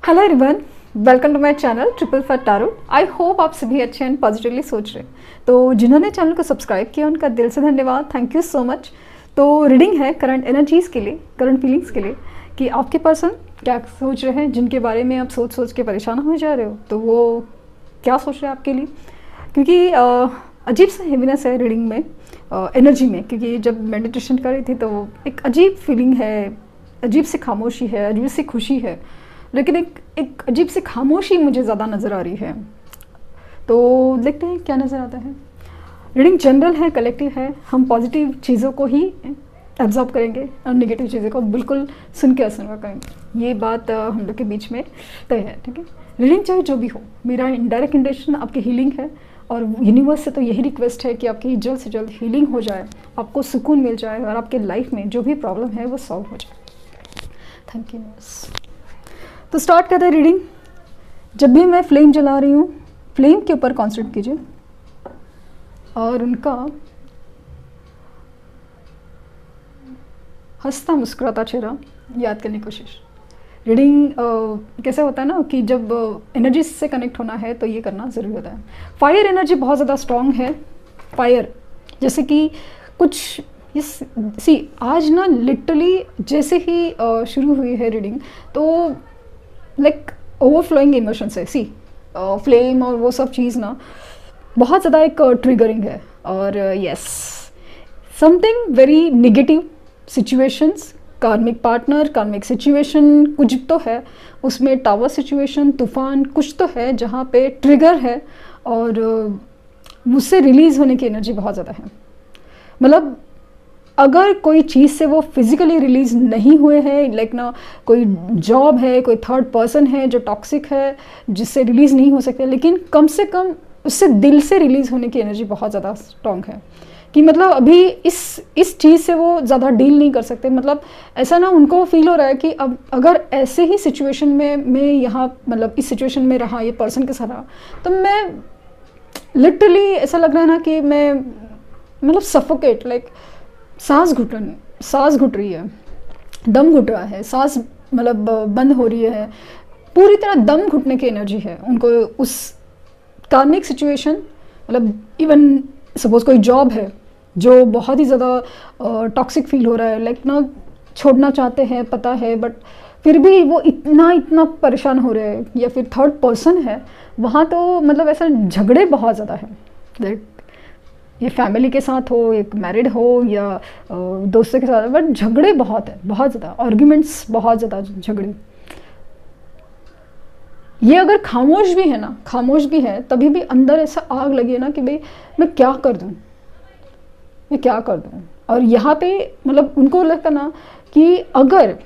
Hello everyone, welcome to my channel triple fat tarot. I hope आप सभी अच्छे and positively सोच रहे हैं। तो जिन्होंने चैनल को सब्सक्राइब किया उनका दिल से धन्यवाद, थैंक यू सो मच। तो रीडिंग है करंट एनर्जीज़ के लिए, करंट फीलिंग्स के लिए कि आपके पर्सन क्या सोच रहे हैं, जिनके बारे में आप सोच सोच के परेशान हो जा रहे हो, तो वो क्या सोच रहे हैं आपके लिए। क्योंकि अजीब सा हेवीनेस है रीडिंग में, एनर्जी में। क्योंकि जब मेडिटेशन कर रही थी तो एक अजीब फीलिंग है, अजीब सी खामोशी है, अजीब सी खुशी है, लेकिन एक अजीब सी खामोशी मुझे ज़्यादा नज़र आ रही है। तो देखते हैं क्या नज़र आता है। रीडिंग जनरल है, कलेक्टिव है। हम पॉजिटिव चीज़ों को ही एब्जॉर्ब करेंगे और नेगेटिव चीज़ों को बिल्कुल सुन के असर करेंगे। ये बात हम लोग के बीच में तय है, ठीक है। रीडिंग चाहे जो भी हो, मेरा इनडायरेक्ट इंटेंशन आपकी हीलिंग है और यूनिवर्स से तो यही रिक्वेस्ट है कि आपकी जल्द से जल्द हीलिंग हो जाए, आपको सुकून मिल जाए और आपके लाइफ में जो भी प्रॉब्लम है वो सॉल्व हो जाए। Thank you. तो स्टार्ट करते हैं रीडिंग। जब भी मैं फ्लेम जला रही हूँ, फ्लेम के ऊपर कॉन्सेंट्रेट कीजिए और उनका हंसता मुस्कुराता चेहरा याद करने की कोशिश। रीडिंग कैसे होता है ना कि जब एनर्जी से कनेक्ट होना है तो ये करना ज़रूरी होता है। फायर एनर्जी बहुत ज़्यादा स्ट्रॉन्ग है। फायर जैसे कि कुछ सी आज ना लिटरली जैसे ही शुरू हुई है रीडिंग तो लाइक ओवरफ्लोइंग इमोशन से सी फ्लेम और वो सब चीज़ ना बहुत ज़्यादा एक ट्रिगरिंग है। और yes, something very negative situations, कार्मिक पार्टनर, कार्मिक सिचुएशन कुछ तो है उसमें, टावर सिचुएशन, तूफान कुछ तो है जहाँ पे ट्रिगर है और उससे रिलीज़ होने की एनर्जी बहुत ज़्यादा है। मतलब अगर कोई चीज़ से वो फिज़िकली रिलीज़ नहीं हुए हैं, लाइक ना कोई जॉब है, कोई थर्ड पर्सन है जो टॉक्सिक है जिससे रिलीज़ नहीं हो सकते, लेकिन कम से कम उससे दिल से रिलीज़ होने की एनर्जी बहुत ज़्यादा स्ट्रॉन्ग है। कि मतलब अभी इस चीज़ से वो ज़्यादा डील नहीं कर सकते। मतलब ऐसा ना उनको फील हो रहा है कि अब अगर ऐसे ही सिचुएशन में मैं यहाँ मतलब इस सिचुएशन में रहा, ये पर्सन के साथ रहा, तो मैं लिटरली ऐसा लग रहा है ना कि मैं मतलब सफोकेट, लाइक सांस घुट रही है, दम घुट रहा है, सांस मतलब बंद हो रही है, पूरी तरह दम घुटने की एनर्जी है उनको उस कार्मिक सिचुएशन। मतलब इवन सपोज कोई जॉब है जो बहुत ही ज़्यादा टॉक्सिक फील हो रहा है, लाइक ना छोड़ना चाहते हैं पता है, बट फिर भी वो इतना परेशान हो रहे हैं, या फिर थर्ड पर्सन है वहाँ तो मतलब ऐसा झगड़े बहुत ज़्यादा है। लाइक ये फैमिली के साथ हो, एक मैरिड हो या दोस्तों के साथ, बट झगड़े बहुत है, बहुत ज़्यादा आर्ग्यूमेंट्स, बहुत ज़्यादा झगड़े। ये अगर खामोश भी है ना, खामोश भी है तभी भी अंदर ऐसा आग लगी है ना कि भाई मैं क्या कर दूँ, मैं क्या कर दूँ। और यहाँ पे मतलब उनको लगता ना कि अगर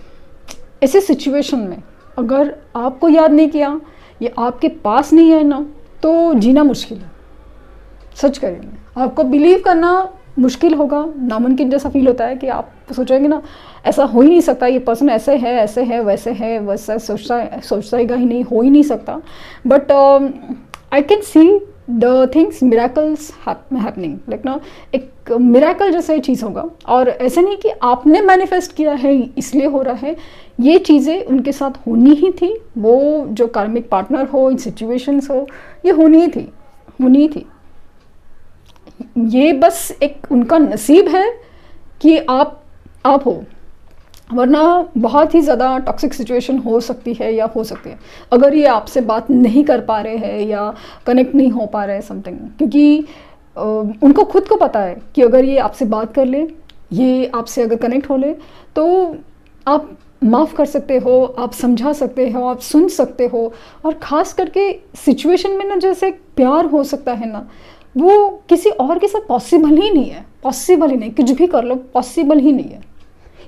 ऐसे सिचुएशन में अगर आपको याद नहीं किया, ये आपके पास नहीं है ना, तो जीना मुश्किल है। सच करेंगे, आपको बिलीव करना मुश्किल होगा, नामुमकिन जैसा फील होता है कि आप सोचेंगे ना ऐसा हो ही नहीं सकता, ये पर्सन ऐसे है वैसे है, वैसा सोचता ही नहीं, हो ही नहीं सकता। But I can see the things miracles happening, like ना एक मिराकल जैसा ये चीज़ होगा। और ऐसे नहीं कि आपने मैनिफेस्ट किया है इसलिए हो रहा है, ये चीज़ें उनके साथ होनी ही थी। वो जो कार्मिक पार्टनर हो, इन सिचुएशंस हो, ये होनी ही थी। ये बस एक उनका नसीब है कि आप हो, वरना बहुत ही ज़्यादा टॉक्सिक सिचुएशन हो सकती है या हो सकती है अगर ये आपसे बात नहीं कर पा रहे हैं या कनेक्ट नहीं हो पा रहे हैं समथिंग। क्योंकि उनको खुद को पता है कि अगर ये आपसे बात कर ले, ये आपसे अगर कनेक्ट हो ले, तो आप माफ़ कर सकते हो, आप समझा सकते हो, आप सुन सकते हो। और ख़ास करके सिचुएशन में ना जैसे प्यार हो सकता है ना, वो किसी और के साथ पॉसिबल ही नहीं है, कुछ भी कर लो पॉसिबल ही नहीं है।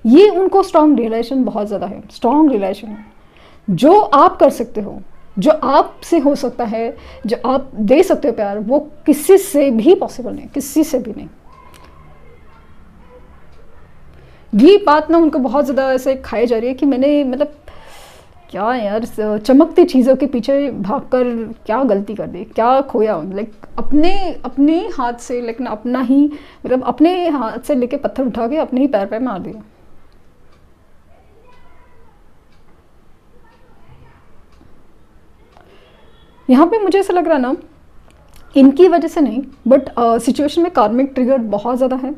ये उनको स्ट्रॉन्ग रियलाइजेशन बहुत ज़्यादा है, स्ट्रॉन्ग रियलाइजेशन है। जो आप कर सकते हो, जो आपसे हो सकता है, जो आप दे सकते हो प्यार, वो किसी से भी पॉसिबल नहीं, किसी से भी नहीं। ये बात ना उनको बहुत ज़्यादा ऐसे खाई जा रही है कि मैंने मतलब क्या यार चमकती चीज़ों के पीछे भागकर क्या गलती कर दी, क्या खोया। लाइक अपने हाथ से, लेकिन अपना ही मतलब अपने हाथ से लेके पत्थर उठा के अपने ही पैर पे मार दिया। यहाँ पे मुझे ऐसा लग रहा है ना, इनकी वजह से नहीं, बट सिचुएशन में कार्मिक ट्रिगर बहुत ज़्यादा है।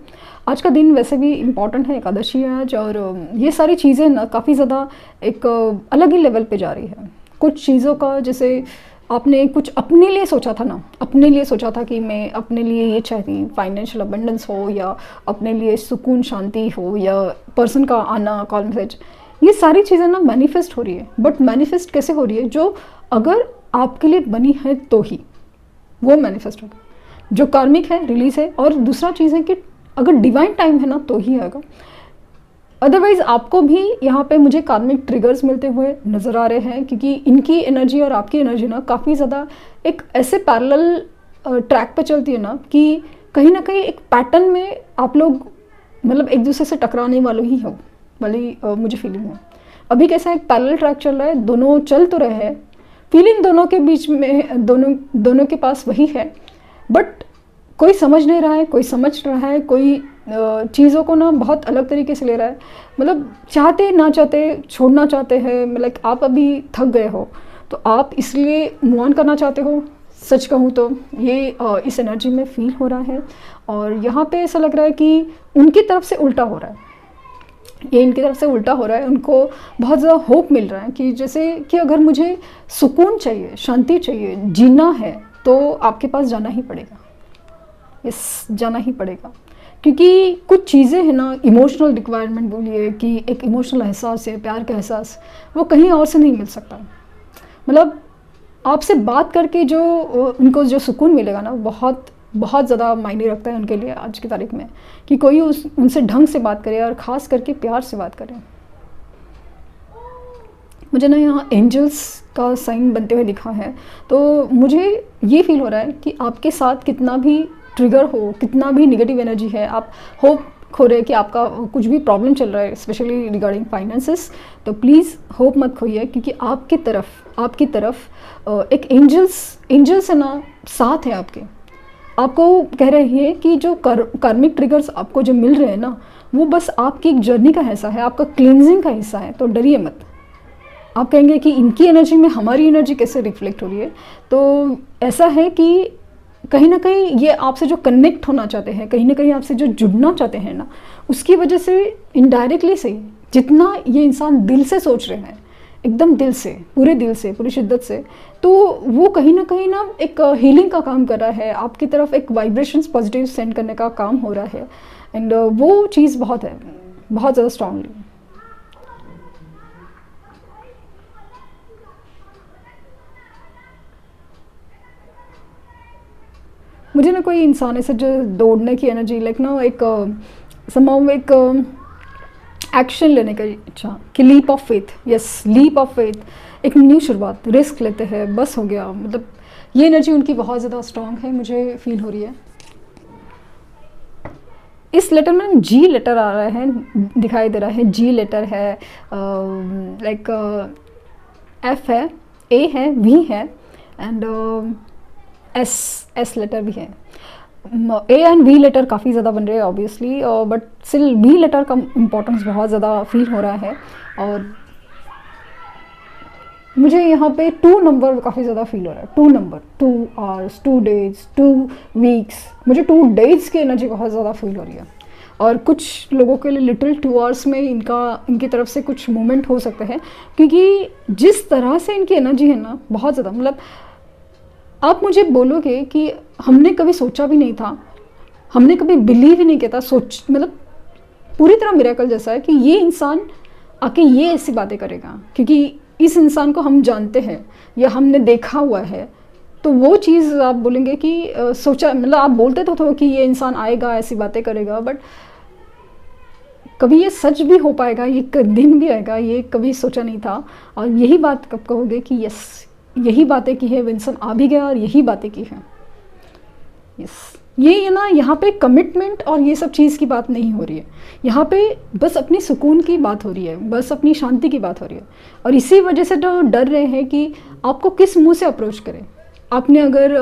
आज का दिन वैसे भी इम्पॉर्टेंट है, एकादशी है आज, और ये सारी चीज़ें ना काफ़ी ज़्यादा एक अलग ही लेवल पे जा रही है। कुछ चीज़ों का, जैसे आपने कुछ अपने लिए सोचा था ना, अपने लिए सोचा था कि मैं अपने लिए ये चाहती, फाइनेंशियल अबंडेंस हो, या अपने लिए सुकून शांति हो, या पर्सन का आना, कॉल मैसेज, ये सारी चीज़ें ना मैनिफेस्ट हो रही है। बट मैनिफेस्ट कैसे हो रही है? जो अगर आपके लिए बनी है तो ही वो मैनिफेस्ट होगा। जो कार्मिक है रिलीज है, और दूसरा चीज़ है कि अगर डिवाइन टाइम है ना तो ही आएगा। अदरवाइज आपको भी यहाँ पे मुझे कार्मिक ट्रिगर्स मिलते हुए नज़र आ रहे हैं, क्योंकि इनकी एनर्जी और आपकी एनर्जी ना काफ़ी ज़्यादा एक ऐसे पैरेलल ट्रैक पे चलती है ना, कि कहीं ना कहीं एक पैटर्न में आप लोग मतलब एक दूसरे से टकराने वाले ही हो वाली मुझे फीलिंग है। अभी कैसा एक पैरेलल ट्रैक चल रहा है, दोनों चल तो रहे हैं, फीलिंग दोनों के बीच में, दोनों के पास वही है, बट कोई समझ नहीं रहा है, कोई समझ रहा है, कोई चीज़ों को ना बहुत अलग तरीके से ले रहा है। मतलब चाहते ना चाहते छोड़ना चाहते हैं, मतलब आप अभी थक गए हो तो आप इसलिए मूव ऑन करना चाहते हो। सच कहूँ तो ये इस एनर्जी में फील हो रहा है, और यहाँ पे ऐसा लग रहा है कि उनकी तरफ से उल्टा हो रहा है, ये इनकी तरफ से उल्टा हो रहा है। उनको बहुत ज़्यादा होप मिल रहा है कि जैसे कि अगर मुझे सुकून चाहिए, शांति चाहिए, जीना है, तो आपके पास जाना ही पड़ेगा, यस जाना ही पड़ेगा। क्योंकि कुछ चीज़ें हैं ना, इमोशनल रिक्वायरमेंट बोलिए कि एक इमोशनल एहसास है, प्यार का एहसास, वो कहीं और से नहीं मिल सकता। मतलब आपसे बात करके जो उनको जो सुकून मिलेगा ना, बहुत बहुत ज़्यादा मायने रखता है उनके लिए आज की तारीख में, कि कोई उनसे ढंग से बात करे, और ख़ास करके प्यार से बात करे। मुझे ना यहाँ एंजल्स का साइन बनते हुए दिखा है, तो मुझे ये फील हो रहा है कि आपके साथ कितना भी ट्रिगर हो, कितना भी नेगेटिव एनर्जी है, आप होप खो रहे कि आपका कुछ भी प्रॉब्लम चल रहा है, स्पेशली रिगार्डिंग फाइनेंसेस, तो प्लीज़ होप मत खोइए, क्योंकि आपकी तरफ एक एंजल्स है ना, साथ है आपको कह रही है कि जो कार्मिक ट्रिगर्स आपको जो मिल रहे हैं ना, वो बस आपकी एक जर्नी का हिस्सा है, आपका क्लींजिंग का हिस्सा है। तो डरिए मत। आप कहेंगे कि इनकी एनर्जी में हमारी एनर्जी कैसे रिफ्लेक्ट हो रही है, तो ऐसा है कि कहीं ना कहीं ये आपसे जो कनेक्ट होना चाहते हैं, कहीं ना कहीं आपसे जो जुड़ना चाहते हैं ना, उसकी वजह से इनडायरेक्टली से जितना ये इंसान दिल से सोच रहे हैं, एकदम दिल से, पूरे दिल से, पूरी शिद्दत से, तो वो कहीं ना एक हीलिंग का काम कर रहा है, आपकी तरफ एक वाइब्रेशंस पॉजिटिव सेंड करने का काम हो रहा है। एंड वो चीज़ बहुत है, बहुत ज़्यादा स्ट्रांगली। मुझे ना कोई इंसान ऐसे जो दौड़ने की एनर्जी, लाइक ना एक समाव एक एक्शन लेने का इच्छा, कि leap of faith, yes leap of faith, एक न्यू शुरुआत, रिस्क लेते हैं, बस हो गया। मतलब ये एनर्जी उनकी बहुत ज़्यादा स्ट्रांग है, मुझे फील हो रही है। इस लेटर में जी लेटर आ रहा है, दिखाई दे रहा है, जी लेटर है, लाइक एफ है, ए है, वी है, एंड एस लेटर भी है। ए एंड वी लेटर काफ़ी ज़्यादा बन रहे हैं obviously, but still B letter का इम्पोर्टेंस बहुत ज़्यादा फील हो रहा है। और मुझे यहाँ पे 2 नंबर काफ़ी ज़्यादा फील हो रहा है, 2 नंबर, 2 आवर्स, 2 डेज, 2 वीक्स, मुझे 2 डेज की एनर्जी बहुत ज़्यादा फील हो रही है। और कुछ लोगों के लिए लिटिल 2 आवर्स में इनकी तरफ से कुछ मूवमेंट हो सकते हैं, क्योंकि जिस तरह से इनकी एनर्जी है ना, बहुत ज़्यादा, मतलब आप मुझे बोलोगे कि हमने कभी सोचा भी नहीं था, हमने कभी बिलीव ही नहीं किया था, मतलब पूरी तरह मिरेकल जैसा है कि ये इंसान आके ये ऐसी बातें करेगा, क्योंकि इस इंसान को हम जानते हैं या हमने देखा हुआ है। तो वो चीज़ आप बोलेंगे कि सोचा, मतलब आप बोलते तो कि ये इंसान आएगा, ऐसी बातें करेगा, बट कभी ये सच भी हो पाएगा, ये दिन भी आएगा, ये कभी सोचा नहीं था। और यही बात कब कहोगे कि यस, यही बातें की है, विंसन आ भी गया और यही बातें की है। यस, ये ना यहाँ पे कमिटमेंट और ये सब चीज़ की बात नहीं हो रही है, यहाँ पे बस अपनी सुकून की बात हो रही है, बस अपनी शांति की बात हो रही है। और इसी वजह से तो डर रहे हैं कि आपको किस मुंह से अप्रोच करें। आपने अगर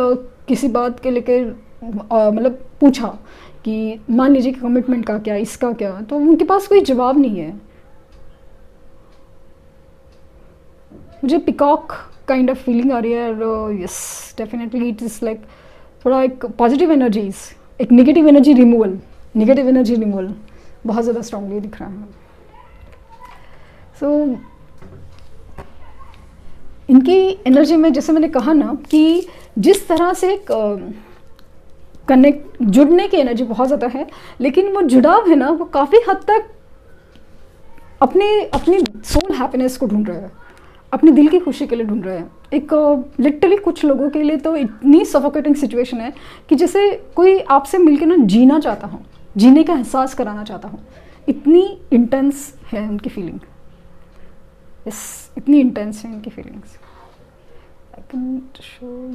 किसी बात के लेकर मतलब पूछा कि मान लीजिए कि कमिटमेंट का क्या, इसका क्या, तो उनके पास कोई जवाब नहीं है। मुझे पिकॉक काइंड ऑफ फीलिंग आ रही है। और yes definitely it is like थोड़ा एक पॉजिटिव एनर्जीज, एक negative energy removal, negative energy removal बहुत ज़्यादा स्ट्रांगली दिख रहा है। सो इनकी एनर्जी में जैसे मैंने कहा ना कि जिस तरह से कनेक्ट जुड़ने की एनर्जी बहुत ज़्यादा है, लेकिन वो जुड़ाव है ना वो काफ़ी हद तक अपनी अपनी सोल हैप्पीनेस को ढूंढ रहे हैं, अपने दिल की खुशी के लिए ढूंढ रहे हैं। एक लिटरली कुछ लोगों के लिए तो इतनी सफोकेटिंग सिचुएशन है कि जैसे कोई आपसे मिलकर ना जीना चाहता हूँ, जीने का एहसास कराना चाहता हूँ, इतनी इंटेंस है उनकी फीलिंग। यस इतनी इंटेंस है उनकी feelings. I can show you,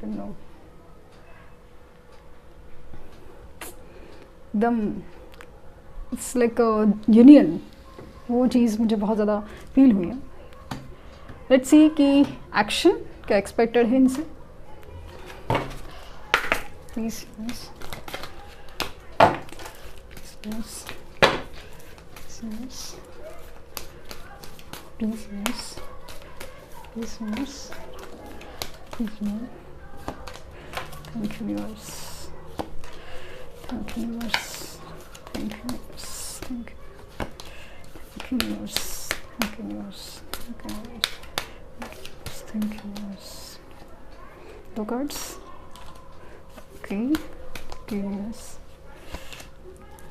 no एकदम इट्स लाइक यूनियन, वो चीज़ मुझे बहुत ज़्यादा फील हुई है। लेट्स सी कि एक्शन क्या एक्सपेक्टेड है इनसे। Please thank you universe, thank you universe, thank you universe, thank you universe, thank you universe, thank you universe, thank you universe. The cards, okay, universe,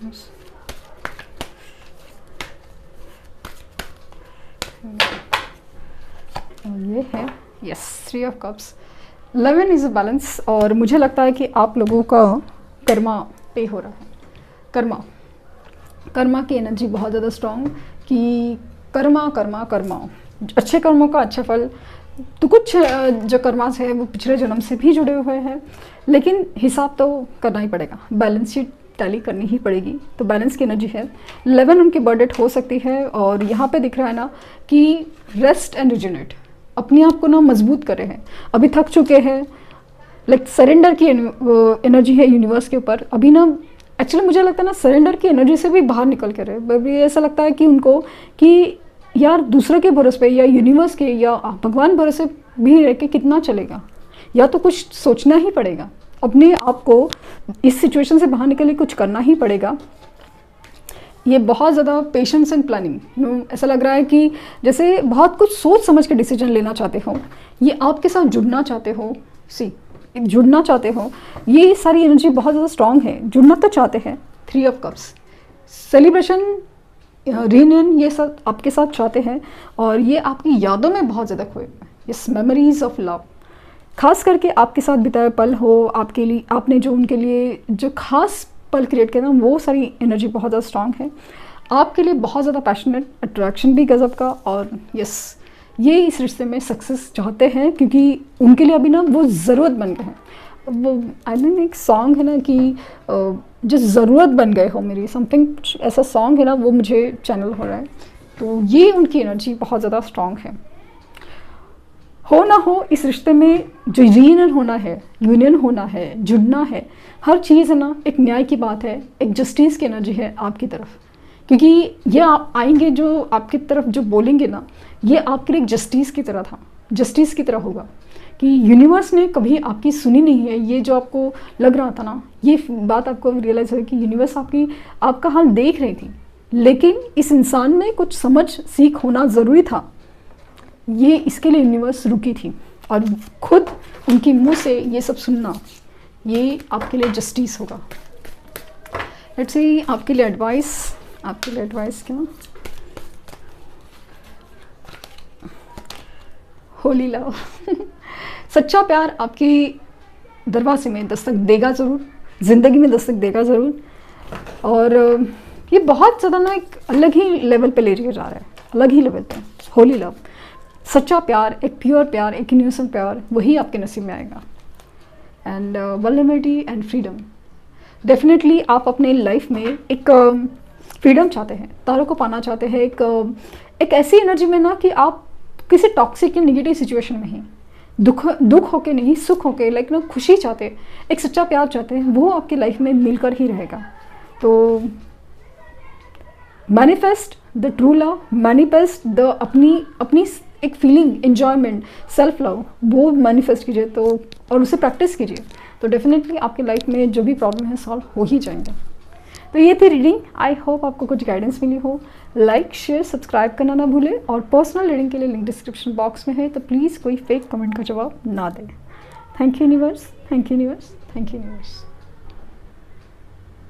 yes. और ये है yes 3 of cups, 11 is a balance. और मुझे लगता है कि आप लोगों का कर्मा पे हो रहा है। कर्मा की एनर्जी बहुत ज़्यादा स्ट्रॉन्ग कि कर्मा अच्छे कर्मों का अच्छा फल। तो कुछ जो कर्मास है वो पिछले जन्म से भी जुड़े हुए हैं, लेकिन हिसाब तो करना ही पड़ेगा, बैलेंस शीट टैली करनी ही पड़ेगी। तो बैलेंस की एनर्जी है। 11 उनकी बर्थ डेट हो सकती है। और यहाँ पे दिख रहा है ना कि रेस्ट एंड रिजुनेट, अपने आप को ना मजबूत कर रहे हैं, अभी थक चुके हैं, लाइक सरेंडर की एनर्जी है यूनिवर्स के ऊपर। अभी ना एक्चुअली मुझे लगता है ना सरेंडर की एनर्जी से भी बाहर निकल के रहे। अभी ऐसा लगता है कि उनको कि यार दूसरे के भरोसे पे या यूनिवर्स के या भगवान भरोसे भी रह के कितना चलेगा, या तो कुछ सोचना ही पड़ेगा, अपने आप को इस सिचुएशन से बाहर निकलने कुछ करना ही पड़ेगा। ये बहुत ज़्यादा पेशेंस एंड प्लानिंग, ऐसा लग रहा है कि जैसे बहुत कुछ सोच समझ के डिसीजन लेना चाहते हो, ये आपके साथ जुड़ना चाहते हो, जुड़ना चाहते हो। ये सारी एनर्जी बहुत ज़्यादा स्ट्रॉन्ग है, जुड़ना तो चाहते हैं। 3 ऑफ कप्स, सेलिब्रेशन, रियूनियन, ये सब आपके साथ चाहते हैं। और ये आपकी यादों में बहुत ज़्यादा खोए हुए हैं, यस मेमोरीज ऑफ लव, खास करके आपके साथ बिताए पल हो, आपके लिए आपने जो उनके लिए जो खास पल क्रिएट किया ना, वो सारी एनर्जी बहुत ज़्यादा स्ट्रॉन्ग है। आपके लिए बहुत ज़्यादा पैशनेट, अट्रैक्शन भी गज़ब का। और यस ये इस रिश्ते में सक्सेस चाहते हैं, क्योंकि उनके लिए अभी ना वो ज़रूरत बन गए हैं। वो आई मीन एक सॉन्ग है ना कि जो ज़रूरत बन गए हो मेरी, समथिंग ऐसा सॉन्ग है ना, वो मुझे चैनल हो रहा है। तो ये उनकी एनर्जी बहुत ज़्यादा स्ट्रॉन्ग है। हो ना हो इस रिश्ते में जो यूनियन होना है, यूनियन होना है, जुड़ना है, हर चीज़ है ना एक न्याय की बात है, एक जस्टिस की एनर्जी है आपकी तरफ। क्योंकि ये आप आएंगे जो आपकी तरफ जो बोलेंगे ना, ये आपके लिए एक जस्टिस की तरह था, जस्टिस की तरह होगा कि यूनिवर्स ने कभी आपकी सुनी नहीं है। ये जो आपको लग रहा था ना, ये बात आपको रियलाइज़ हो कि यूनिवर्स आपका हाल देख रही थी, लेकिन इस इंसान में कुछ समझ सीख होना ज़रूरी था। ये इसके लिए यूनिवर्स रुकी थी, और खुद उनके मुंह से ये सब सुनना, ये आपके लिए जस्टिस होगा। लेट्स सी आपके लिए एडवाइस, आपके लिए एडवाइस क्या, होली लव सच्चा प्यार आपकी दरवाजे में दस्तक देगा ज़रूर, ज़िंदगी में दस्तक देगा ज़रूर। और ये बहुत ज़्यादा ना एक अलग ही लेवल पे ले जाया जा रहा है, अलग ही लेवल पे। होली लव, सच्चा प्यार, एक प्योर प्यार, एक इनोसेंट प्यार, वही आपके नसीब में आएगा। And vulnerability and freedom, definitely आप अपने लाइफ में एक फ्रीडम चाहते हैं, तारों को पाना चाहते हैं, एक ऐसी एनर्जी में ना कि आप किसी टॉक्सिक या निगेटिव सिचुएशन में ही दुख होके नहीं, सुख होके, लाइक ना खुशी चाहते, एक सच्चा प्यार चाहते हैं, वो आपकी लाइफ में मिलकर ही रहेगा। तो manifest the true love, manifest the अपनी एक फीलिंग, एन्जॉयमेंट, सेल्फ लव, वो मैनिफेस्ट कीजिए तो, और उसे प्रैक्टिस कीजिए तो डेफिनेटली आपकी लाइफ में जो भी प्रॉब्लम है सॉल्व हो ही जाएंगे। तो ये थी रीडिंग। आई होप आपको कुछ गाइडेंस मिली हो। लाइक शेयर सब्सक्राइब करना ना भूलें, और पर्सनल रीडिंग के लिए लिंक डिस्क्रिप्शन बॉक्स में है, तो प्लीज़ कोई फेक कमेंट का जवाब ना दें। Thank you universe, thank you universe, thank you universe.